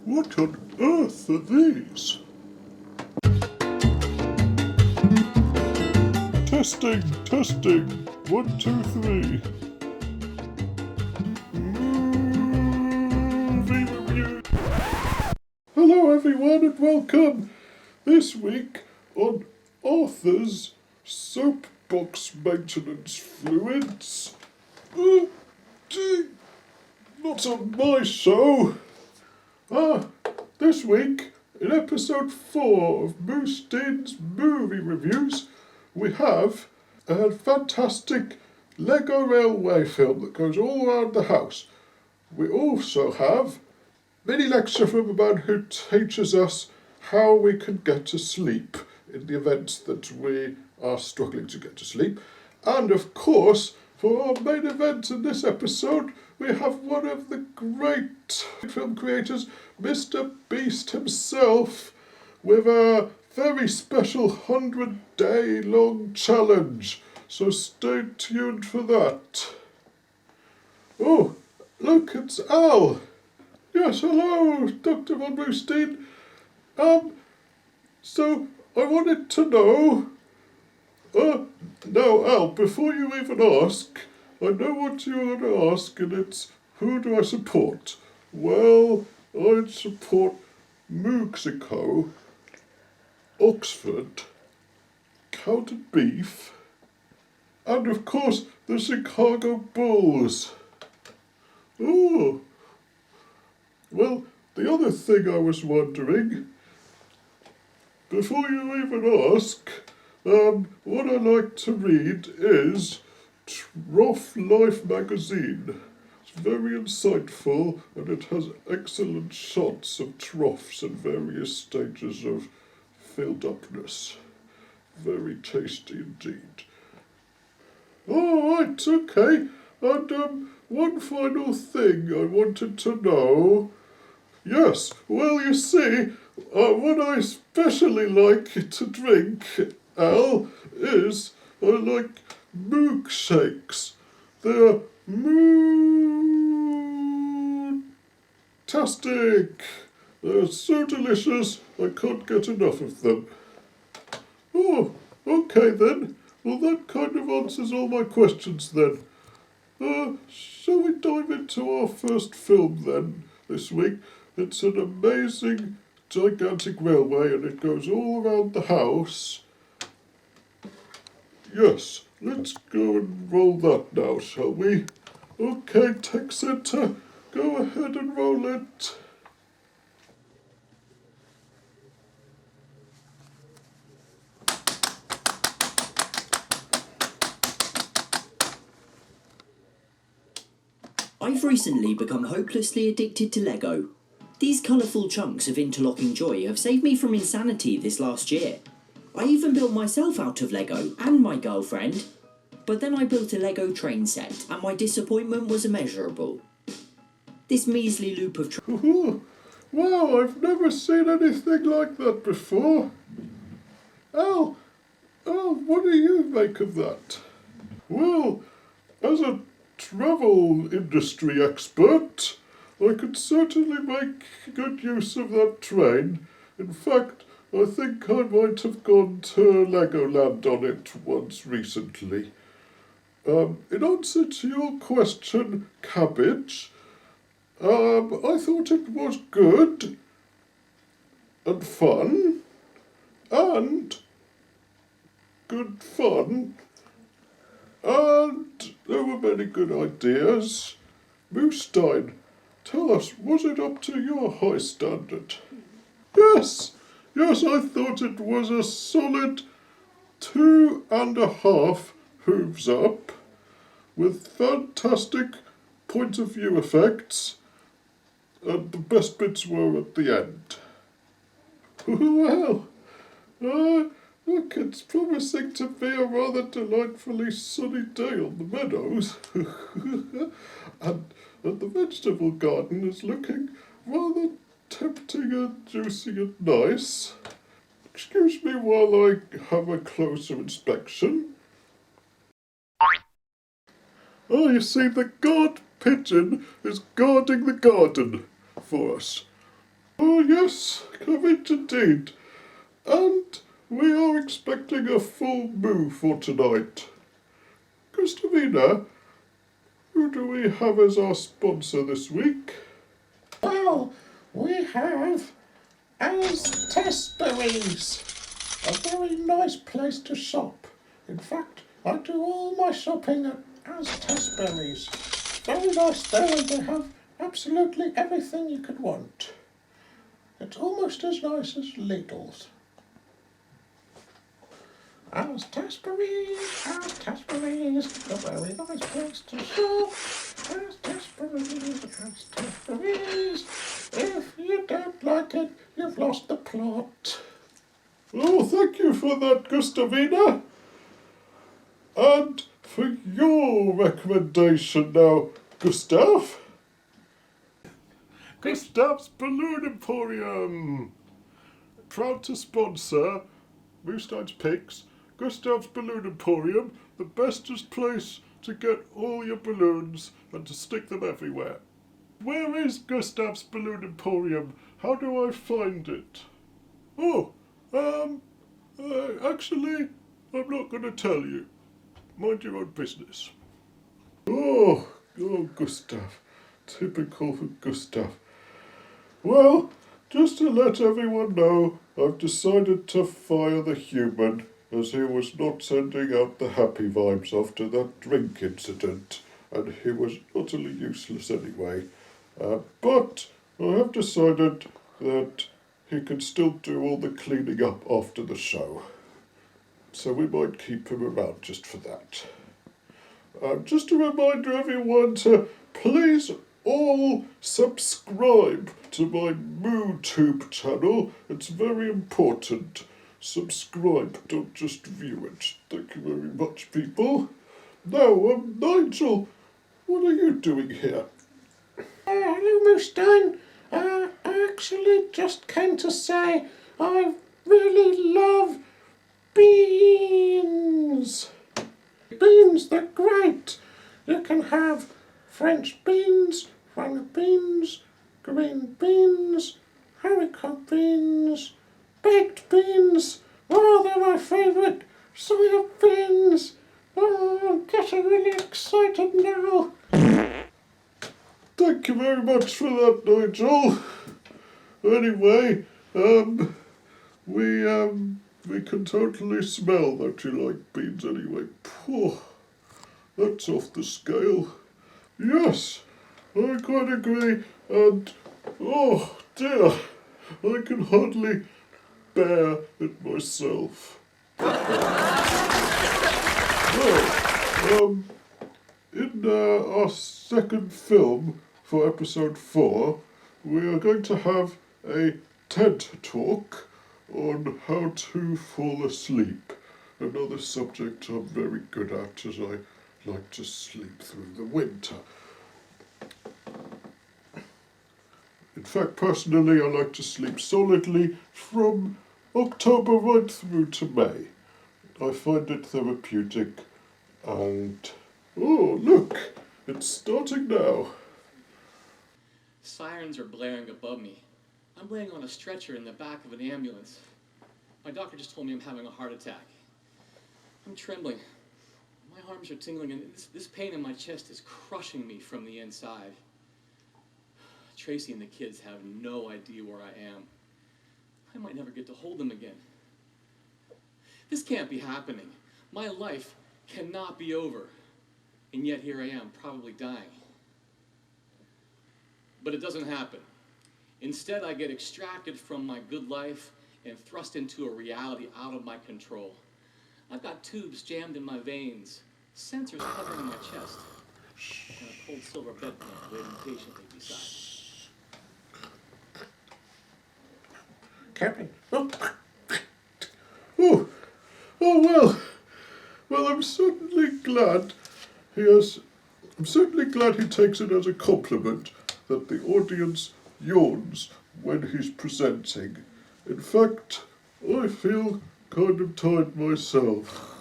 What on earth are these? Testing, testing. 1, 2, 3. Movie review. Hello everyone and welcome. This week on Arthur's soapbox maintenance fluids. Not on my show. This week, in episode 4 of Moostein's movie reviews, we have a fantastic Lego railway film that goes all around the house. We also have a mini lecture from a man who teaches us how we can get to sleep in the event that we are struggling to get to sleep. And of course, for our main event in this episode, we have one of the great film creators, MrBeast himself, with a very special 100-day-long challenge. So stay tuned for that. Oh, look, it's Al. Yes, hello, Dr. von Moostein. So I wanted to know. Now, Al, before you even ask, I know what you're going to ask, and it's, who do I support? Well, I'd support Mexico, Oxford, County Beef, and of course the Chicago Bulls. Oh, well, the other thing I was wondering, before you even ask, what I like to read is Trough Life magazine. It's very insightful and it has excellent shots of troughs in various stages of filled-upness. Very tasty indeed. All right, okay. And one final thing I wanted to know. Yes, well, you see, what I especially like to drink, Al, is I like milkshakes. They're moo-tastic. They're so delicious, I can't get enough of them. Oh, okay then. Well, that kind of answers all my questions then. Shall we dive into our first film then, this week? It's an amazing, gigantic railway and it goes all around the house. Yes, let's go and roll that now, shall we? Okay, tech center, go ahead and roll it. I've recently become hopelessly addicted to Lego. These colourful chunks of interlocking joy have saved me from insanity this last year. I even built myself out of Lego and my girlfriend. But then I built a Lego train set and my disappointment was immeasurable. This measly loop of Wow, I've never seen anything like that before. Al, what do you make of that? Well, as a travel industry expert, I could certainly make good use of that train. In fact, I think I might have gone to Legoland on it once recently. In answer to your question, Cabbage, I thought it was good and fun and good fun and there were many good ideas. Moostein, tell us, was it up to your high standard? Yes, I thought it was a solid 2.5 hooves up with fantastic point of view effects and the best bits were at the end. Well, look, it's promising to be a rather delightfully sunny day on the meadows. and the vegetable garden is looking rather tempting and juicy and nice. Excuse me while I have a closer inspection. Oh, you see, the guard pigeon is guarding the garden for us. Oh yes, Clement indeed. And we are expecting a full moo for tonight. Gustavina, who do we have as our sponsor this week? Well, we have Asleepberries, a very nice place to shop. In fact, I do all my shopping at Asleepberries. It's very nice there, and they have absolutely everything you could want. It's almost as nice as Lidl's. Asleepberries, a very nice place to shop. Asleepberries. If you don't like it, you've lost the plot. Oh, thank you for that, Gustavina. And for your recommendation now, Gustav. Gustav's Balloon Emporium. Proud to sponsor Moostein's Picks. Gustav's Balloon Emporium, the bestest place to get all your balloons and to stick them everywhere. Where is Gustav's Balloon Emporium? How do I find it? Oh, actually, I'm not going to tell you. Mind your own business. Oh, Gustav. Typical for Gustav. Well, just to let everyone know, I've decided to fire the human, as he was not sending out the happy vibes after that drink incident, and he was utterly useless anyway. But I have decided that he can still do all the cleaning up after the show. So we might keep him around just for that. Just a reminder everyone to please all subscribe to my MooTube channel. It's very important. Subscribe, don't just view it. Thank you very much, people. Now, Nigel, what are you doing here? Hello, Moostein. I actually just came to say I really love beans. Beans, they're great. You can have French beans, runner beans, green beans, haricot beans, baked beans. Oh, they're my favourite. Soya beans. Oh, I'm getting really excited now. Thank you very much for that, Nigel. Anyway, we can totally smell that you like beans anyway. Poor, that's off the scale. Yes, I quite agree, and oh dear, I can hardly bear it myself. Well, in our second film for episode 4, we are going to have a TED Talk on how to fall asleep. Another subject I'm very good at, as I like to sleep through the winter. In fact, personally, I like to sleep solidly from October right through to May. I find it therapeutic, and oh, look, it's starting now. Sirens are blaring above me. I'm laying on a stretcher in the back of an ambulance. My doctor just told me I'm having a heart attack. I'm trembling. My arms are tingling, and this pain in my chest is crushing me from the inside. Tracy and the kids have no idea where I am. I might never get to hold them again. This can't be happening. My life cannot be over. And yet here I am, probably dying. But it doesn't happen. Instead, I get extracted from my good life and thrust into a reality out of my control. I've got tubes jammed in my veins, sensors covering my chest, and a cold silver bed plant waiting patiently beside me. Captain. Oh, well, I'm certainly glad he takes it as a compliment that the audience yawns when he's presenting. In fact, I feel kind of tired myself.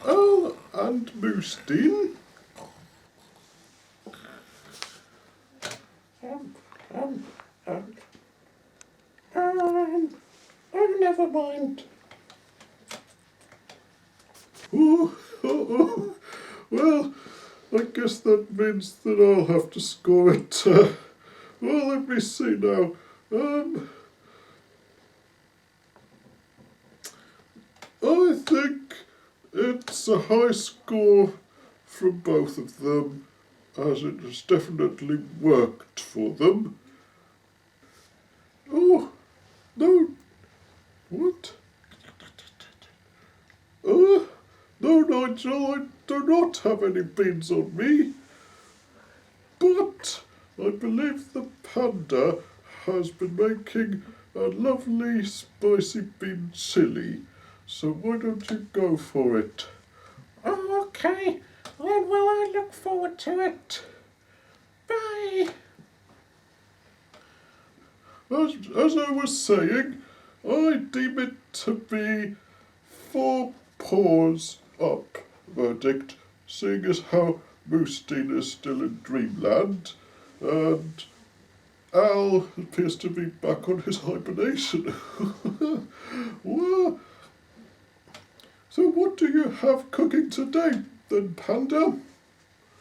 Oh, and Moostein. um, oh, never mind. Oh, well, I guess that means that I'll have to score it. Well, let me see now. I think it's a high score from both of them, as it has definitely worked for them. Oh, no. What? No, Nigel, I do not have any beans on me. But I believe the panda has been making a lovely spicy bean chili. So why don't you go for it? Oh, okay. Then will I look forward to it. Bye. As I was saying, I deem it to be 4 paws up verdict, seeing as how Moostein is still in dreamland, and Al appears to be back on his hibernation. Well, so what do you have cooking today, then, Panda?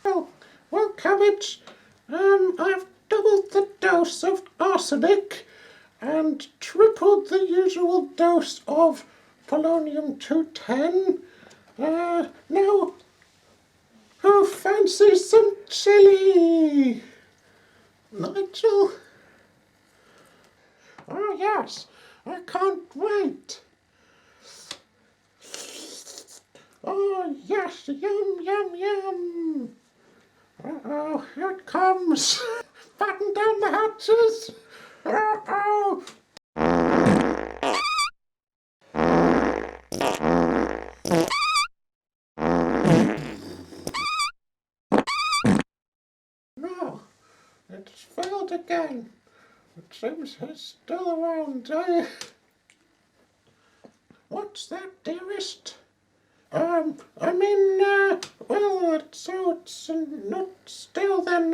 Well, cabbage, I've doubled the dose of arsenic and tripled the usual dose of polonium-210. Now, who fancies some chili? Nigel? Oh, yes, I can't wait. Oh, yes, yum, yum, yum. Uh-oh, here it comes. Batten down the hatches. Uh-oh. No, it's failed again. It seems he's still around, eh? What's that, dearest? So it's not still then,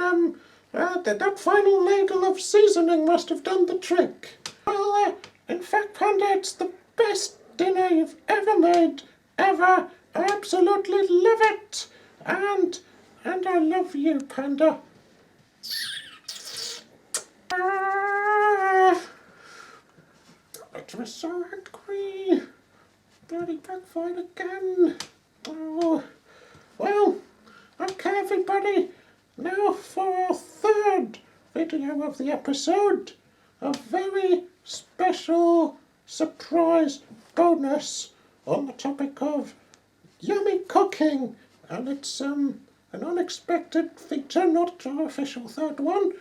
that final ladle of seasoning must have done the trick. Well, in fact, Panda, it's the best dinner you've ever made, ever. I absolutely love it. And I love you, Panda. It was so hungry. Bloody backfired again. Oh, well, okay, everybody. Now for our third video of the episode. A very special surprise bonus on the topic of yummy cooking. And it's an unexpected feature, not our official third one.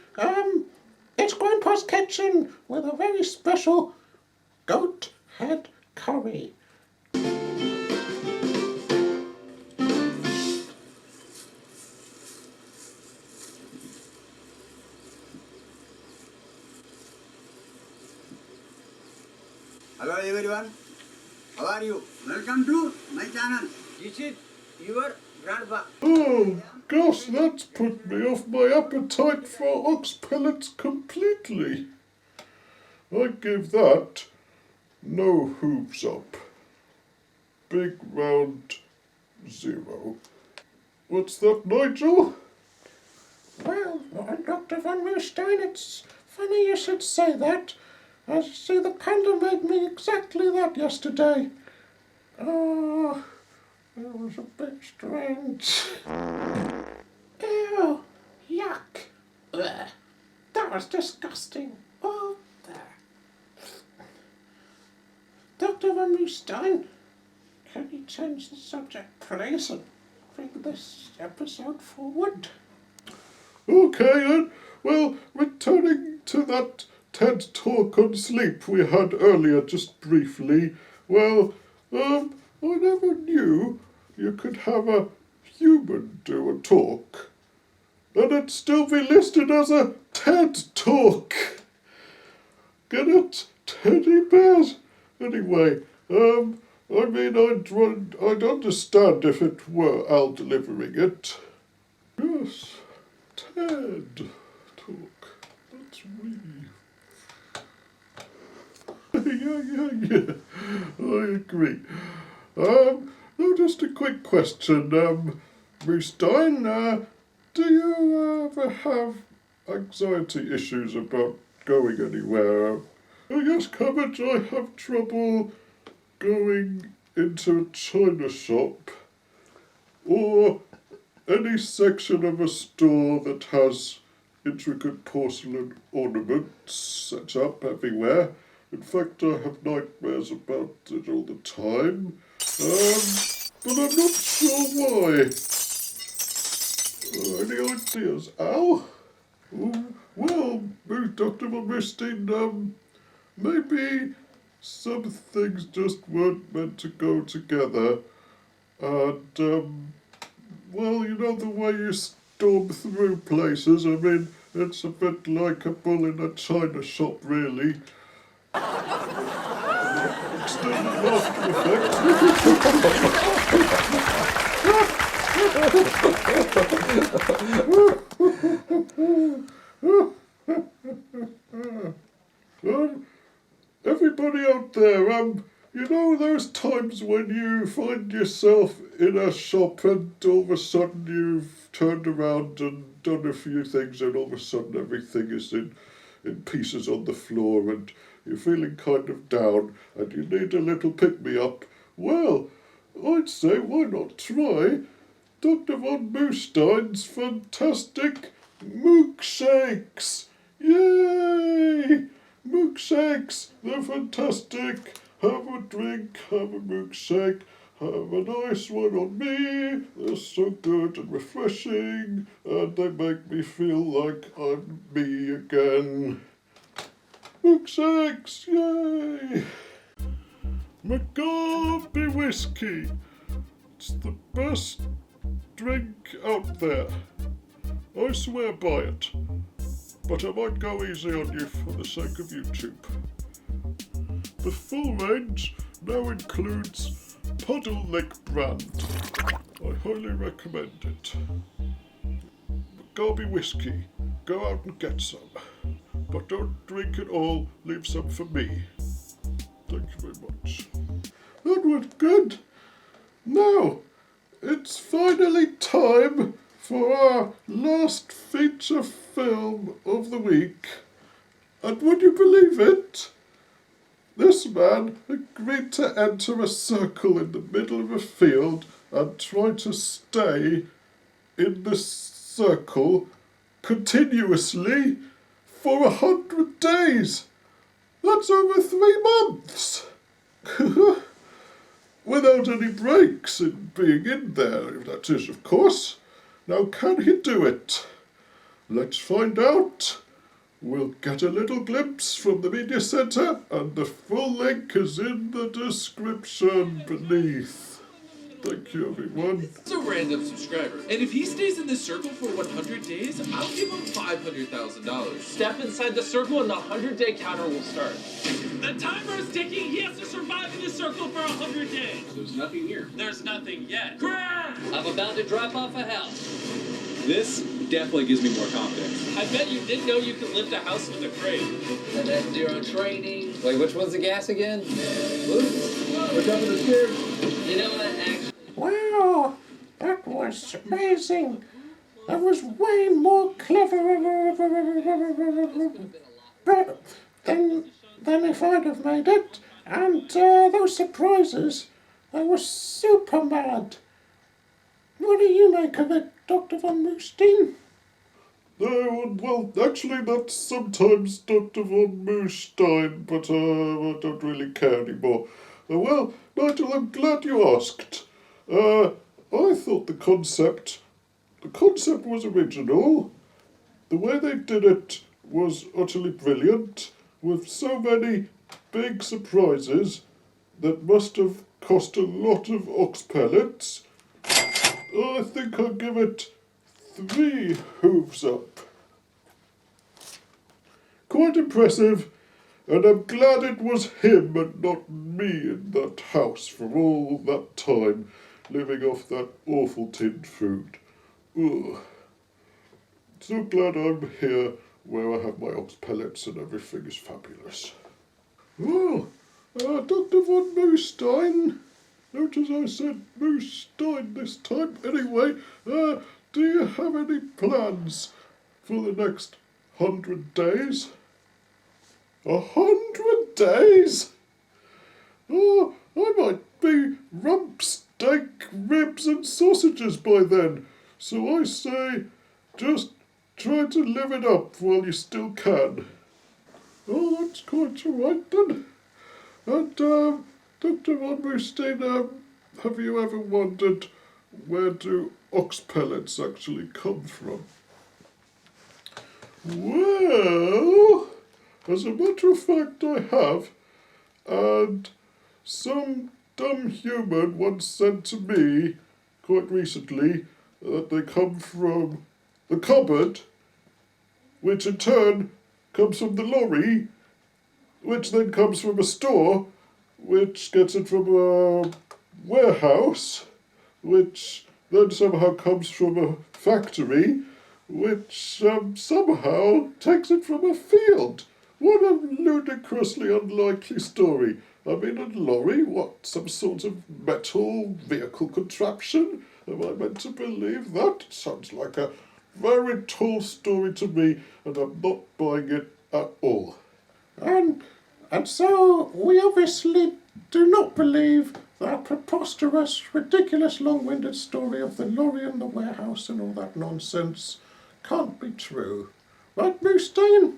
It's Grandpa's Kitchen with a very special goat head curry. Hello everyone, how are you? Welcome to my channel. This is your grandpa. Oh, gosh, that's put me off my appetite for ox pellets completely. I give that no hooves up. Big round 0. What's that, Nigel? Well, Dr. von Moostein, it's funny you should say that. As you see, the panda made me exactly that yesterday. Oh, it was a bit strange. Ew, yuck. Ugh. That was disgusting. Oh, there. Dr. von Moostein, can you change the subject, please, and bring this episode forward? Okay then, well, returning to that TED talk on sleep we had earlier just briefly, well, I never knew you could have a human do a talk, and it'd still be listed as a TED talk. Get it? Teddy bears? Anyway, I'd understand if it were Al delivering it. Yes, TED talk. That's Yeah. I agree. Now just a quick question. Moostein, do you ever have anxiety issues about going anywhere? I guess, Covet, I have trouble going into a china shop or any section of a store that has intricate porcelain ornaments set up everywhere. In fact, I have nightmares about it all the time. But I'm not sure why. Any ideas, Al? Well, Dr. von Moostein, maybe some things just weren't meant to go together. And, well, you know the way you storm through places, I mean, it's a bit like a bull in a china shop, really. Extended laughter effect. Everybody out there, you know those times when you find yourself in a shop and all of a sudden you've turned around and done a few things and all of a sudden everything is in pieces on the floor and you're feeling kind of down and you need a little pick-me-up? Well, I'd say why not try Dr. von Moostein's fantastic milkshakes! Yay! Milkshakes, they're fantastic. Have a drink, have a milkshake, have a nice one on me. They're so good and refreshing, and they make me feel like I'm me again. Milkshakes, yay! McGarvey whiskey. It's the best drink out there. I swear by it. But I might go easy on you for the sake of YouTube. The full range now includes Puddle Lick brand. I highly recommend it. McGarvey whiskey, go out and get some. But don't drink it all, leave some for me. Thank you very much. That was good. Now, it's finally time for our last feature film of the week. And would you believe it? This man agreed to enter a circle in the middle of a field and try to stay in the circle continuously for 100 days. That's over 3 months. Without any breaks in being in there, that is, of course. Now, can he do it? Let's find out. We'll get a little glimpse from the media centre, and the full link is in the description beneath. Thank you, everyone. It's a random subscriber, and if he stays in this circle for 100 days, I'll give him $500,000. Step inside the circle and the 100-day counter will start. The timer is ticking. He has to survive in this circle for 100 days. There's nothing here. There's nothing yet. Crash! I'm about to drop off a house. This definitely gives me more confidence. I bet you didn't know you could lift a house with a crane. And then zero training. Wait, which one's the gas again? Look up in the stairs. You know what, actually... Wow, that was amazing. That was way more clever than if I'd have made it. And those surprises, they were super mad. What do you make of it, Dr. von Moostein? Well, actually, that's sometimes Dr. von Moostein, but I don't really care anymore. Well, Nigel, I'm glad you asked. I thought the concept was original. The way they did it was utterly brilliant, with so many big surprises that must have cost a lot of ox pellets. I think I'll give it 3 hooves up. Quite impressive, and I'm glad it was him and not me in that house for all that time, living off that awful tinned food. Ugh. So glad I'm here where I have my ox pellets and everything is fabulous. Well, Dr. von Moostein, notice I said Moostein this time. Anyway, do you have any plans for the next 100 days? 100 days? Oh, I might be rump steak, ribs and sausages by then. So I say, just try to live it up while you still can. Oh, that's quite all right then. And, Dr. von Moostein, have you ever wondered where do ox pellets actually come from? Well, as a matter of fact I have, and some dumb human once said to me, quite recently, that they come from the cupboard, which in turn comes from the lorry, which then comes from a store, which gets it from a warehouse, which then somehow comes from a factory, which somehow takes it from a field. What a ludicrously unlikely story. I mean, a lorry, what, some sort of metal vehicle contraption? Am I meant to believe that? It sounds like a very tall story to me, and I'm not buying it at all. And so we obviously do not believe that preposterous, ridiculous, long-winded story of the lorry and the warehouse and all that nonsense can't be true. Right, Moostein?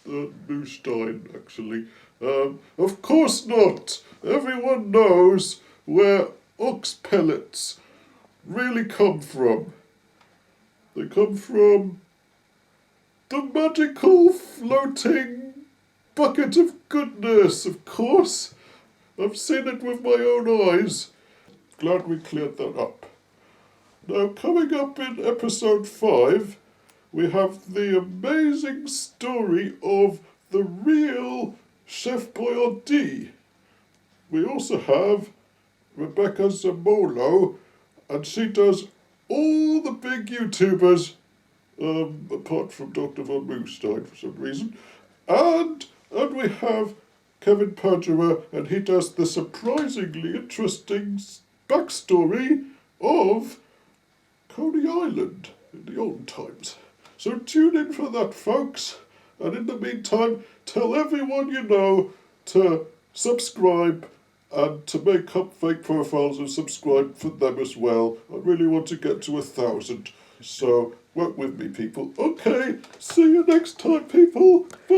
Moostein, actually. Of course not. Everyone knows where ox pellets really come from. They come from the magical floating bucket of goodness, of course. I've seen it with my own eyes. Glad we cleared that up. Now, coming up in episode 5, we have the amazing story of the real Chef Boyardee. We also have Rebecca Zamolo, and she does all the big YouTubers, apart from Dr. von Moostein for some reason. And we have Kevin Padua, and he does the surprisingly interesting backstory of Coney Island in the olden times. So tune in for that, folks. And in the meantime, tell everyone you know to subscribe and to make up fake profiles and subscribe for them as well. I really want to get to 1,000. So work with me, people. Okay, see you next time, people. Bye.